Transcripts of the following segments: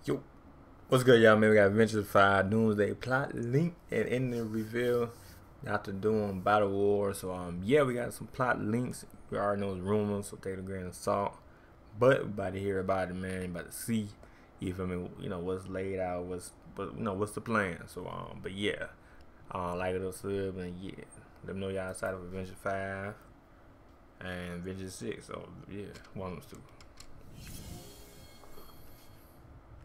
Yo, what's good, y'all? Man, we got Avengers 5 Doomsday plot link and ending reveal after doing Battleworld. So yeah, we got some plot links. We already know it's rumors, so take it a grain of salt. But we about to hear about it, man. About to see, you feel me? You know what's laid out, what's the plan. So but yeah, like it or sub, and yeah, let me know y'all outside of Avengers 5 and Avengers 6. So yeah, one of those two.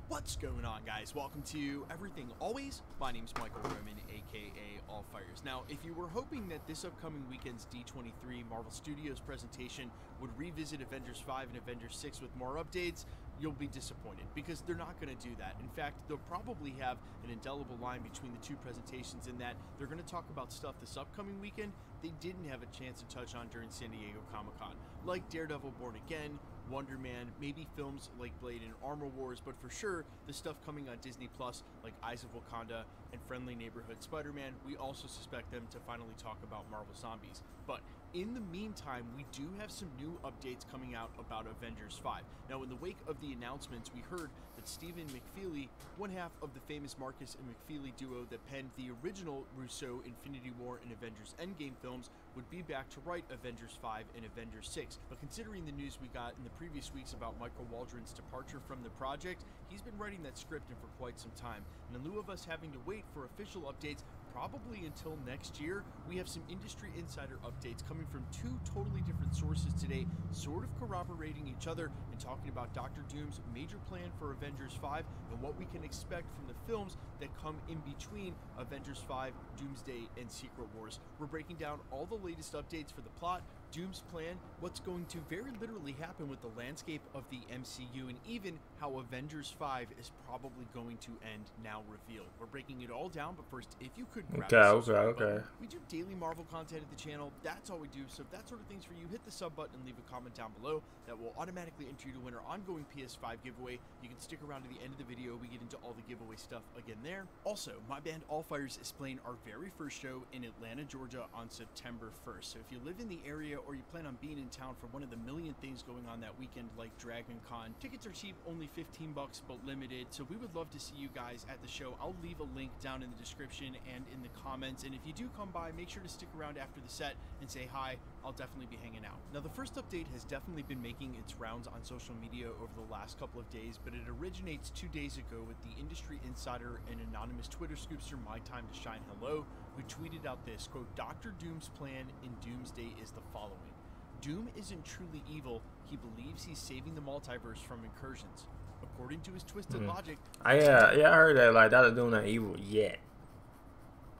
What's going on, guys? Welcome to Everything Always. My name's Michael Roman, aka All Fires. Now, if you were hoping that this upcoming weekend's D23 Marvel Studios presentation would revisit Avengers 5 and Avengers 6 with more updates, you'll be disappointed because they're not going to do that. In fact, they'll probably have an indelible line between the two presentations in that they're going to talk about stuff this upcoming weekend they didn't have a chance to touch on during San Diego Comic-Con, like Daredevil Born Again, Wonder Man, maybe films like Blade and Armor Wars, but for sure, the stuff coming on Disney Plus, like Eyes of Wakanda and Friendly Neighborhood Spider-Man, we also suspect them to finally talk about Marvel Zombies. But in the meantime, we do have some new updates coming out about Avengers 5. Now, in the wake of the announcements, we heard that Stephen McFeely, one half of the famous Marcus and McFeely duo that penned the original Russo Infinity War and Avengers Endgame films, would be back to write Avengers 5 and Avengers 6. But considering the news we got in the previous weeks about Michael Waldron's departure from the project, he's been writing that script for quite some time. And in lieu of us having to wait for official updates, probably until next year, we have some industry insider updates coming from two totally different sources today, sort of corroborating each other and talking about Dr. Doom's major plan for Avengers 5 and what we can expect from the films that come in between Avengers 5, Doomsday, and Secret Wars. We're breaking down all the latest updates for the plot, Doom's plan, what's going to very literally happen with the landscape of the MCU, and even how Avengers 5 is probably going to end now revealed. We're breaking it all down, but first, if you could grab Okay. We do daily Marvel content at the channel. That's all we do. So if that sort of thing's for you, hit the sub button and leave a comment down below. That will automatically enter you to win our ongoing PS5 giveaway. You can stick around to the end of the video. We get into all the giveaway stuff again there. Also, my band All Fires is playing our very first show in Atlanta, Georgia on September 1st. So if you live in the area or you plan on being in town for one of the million things going on that weekend like Dragon Con, tickets are cheap, only 15 bucks, but limited. So we would love to see you guys at the show. I'll leave a link down in the description and in the comments. And if you do come by, make sure to stick around after the set and say hi. I'll definitely be hanging out. Now, the first update has definitely been making its rounds on social media over the last couple of days, but it originates 2 days ago with the industry insider and anonymous Twitter scoopster My Time to Shine Hello, who tweeted out this, quote, Dr. Doom's plan in Doomsday is the following. Doom isn't truly evil. He believes he's saving the multiverse from incursions. According to his twisted logic... I heard that, like, that is doing that evil yet.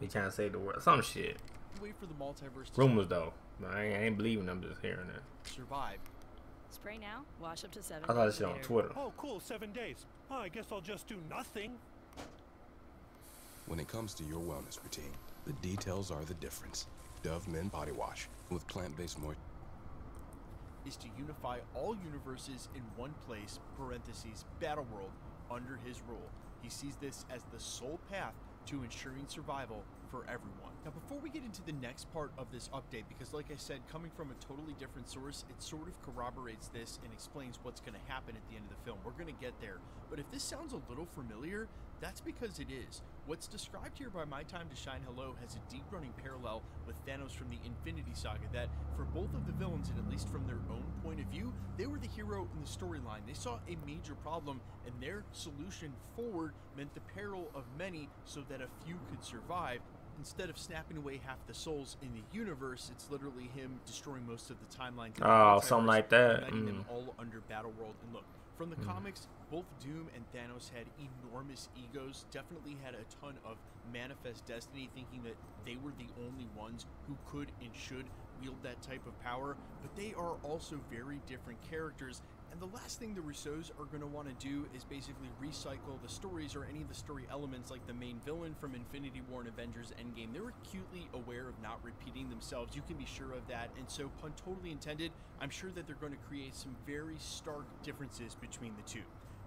He can't say the word. Some shit. Wait for the multiverse to rumors, though. I ain't believing. I'm just hearing that. Survive. Spray now, wash up to 7 I saw this shit on Twitter. Oh, cool, 7 days. Oh, I guess I'll just do nothing. When it comes to your wellness routine, the details are the difference. Dove Men Body Wash with plant-based moisture is to unify all universes in one place, parentheses, Battleworld, under his rule. He sees this as the sole path to ensuring survival for everyone. Now, before we get into the next part of this update, because like I said, coming from a totally different source, it sort of corroborates this and explains what's going to happen at the end of the film. We're going to get there. But if this sounds a little familiar, that's because it is. What's described here by My Time to Shine Hello has a deep running parallel with Thanos from the Infinity Saga that, for both of the villains, and at least from their own point of view, they were the hero in the storyline. They saw a major problem, and their solution forward meant the peril of many so that a few could survive. Instead of snapping away half the souls in the universe, it's literally him destroying most of the timelines. Oh, something like that. Uniting them all under Battleworld. And look, from the comics, both Doom and Thanos had enormous egos, definitely had a ton of manifest destiny, thinking that they were the only ones who could and should wield that type of power, but they are also very different characters. And the last thing the Russos are going to want to do is basically recycle the stories or any of the story elements like the main villain from Infinity War and Avengers Endgame. They're acutely aware of not repeating themselves. You can be sure of that. And so, pun totally intended, I'm sure that they're going to create some very stark differences between the two.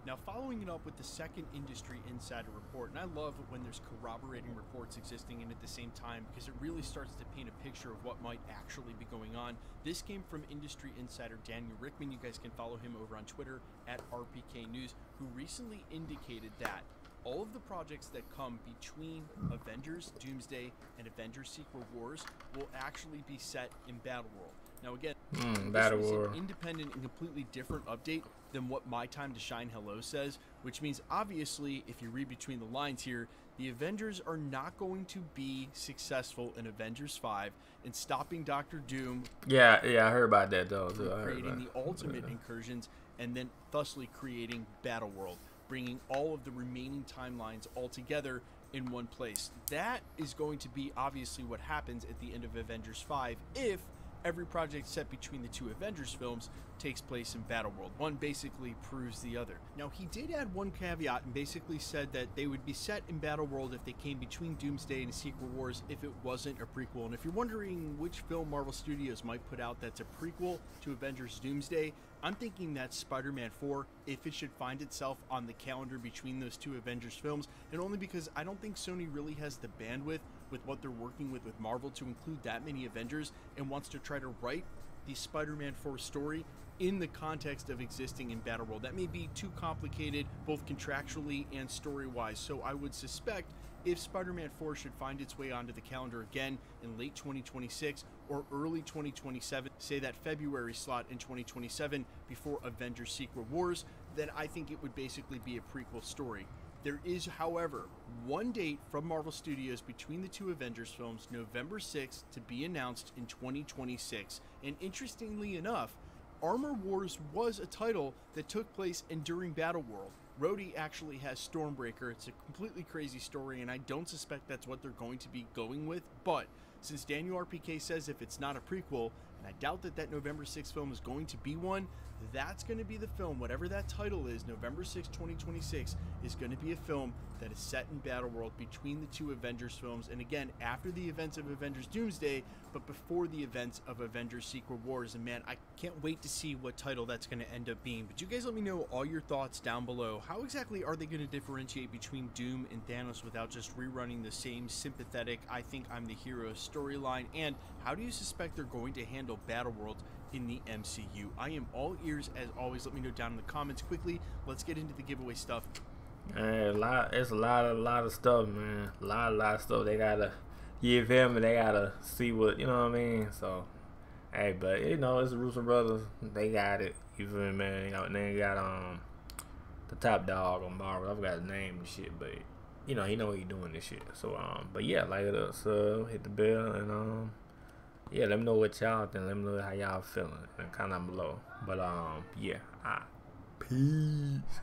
Now, following it up with the second industry insider report, and I love when there's corroborating reports existing in at the same time because it really starts to paint a picture of what might actually be going on. This came from industry insider Daniel Rickman. You guys can follow him over on Twitter at RPK News, who recently indicated that all of the projects that come between Avengers Doomsday and Avengers Secret Wars will actually be set in Battleworld. Now again, this was an independent and completely different update than what My Time to Shine Hello says, which means obviously, if you read between the lines here, the Avengers are not going to be successful in Avengers 5 in stopping Doctor Doom. Yeah, I heard about that though. Creating the ultimate incursions and then thusly creating Battleworld, bringing all of the remaining timelines all together in one place. That is going to be obviously what happens at the end of Avengers 5 if every project set between the two Avengers films takes place in Battleworld. One basically proves the other. Now, he did add one caveat and basically said that they would be set in Battleworld if they came between Doomsday and Secret Wars if it wasn't a prequel. And if you're wondering which film Marvel Studios might put out that's a prequel to Avengers Doomsday, I'm thinking that's Spider-Man 4 if it should find itself on the calendar between those two Avengers films, and only because I don't think Sony really has the bandwidth with what they're working with Marvel to include that many Avengers and wants to try to write the Spider-Man 4 story in the context of existing in Battleworld. That may be too complicated both contractually and story-wise, so I would suspect if Spider-Man 4 should find its way onto the calendar again in late 2026 or early 2027, say that February slot in 2027 before Avengers Secret Wars, then I think it would basically be a prequel story. There is, however, one date from Marvel Studios between the two Avengers films, November 6th, to be announced in 2026. And interestingly enough, Armor Wars was a title that took place during Battleworld. Rhodey actually has Stormbreaker. It's a completely crazy story, and I don't suspect that's what they're going to be going with. But since Daniel RPK says if it's not a prequel, and I doubt that that November 6th film is going to be one, that's going to be the film, whatever that title is, November 6, 2026, is going to be a film that is set in Battleworld between the two Avengers films, and again, after the events of Avengers Doomsday, but before the events of Avengers Secret Wars. And man, I can't wait to see what title that's going to end up being. But you guys let me know all your thoughts down below. How exactly are they going to differentiate between Doom and Thanos without just rerunning the same sympathetic, I think I'm the hero storyline? And how do you suspect they're going to handle Battleworld in the MCU? I am all ears as always. Let me know down in the comments quickly. Let's get into the giveaway stuff. It's a lot of stuff, man. A lot of stuff they gotta give him, and they gotta see what, you know what I mean. So, hey, but you know, it's the Russo brothers. They got it. You feel me, man? You know, and then you got the top dog on Marvel. I forgot his name and shit, but you know, he know he doing this shit. So but yeah, like it up, so hit the bell, and yeah, let me know what y'all think. Let me know how y'all feeling, and comment down below. But yeah, peace.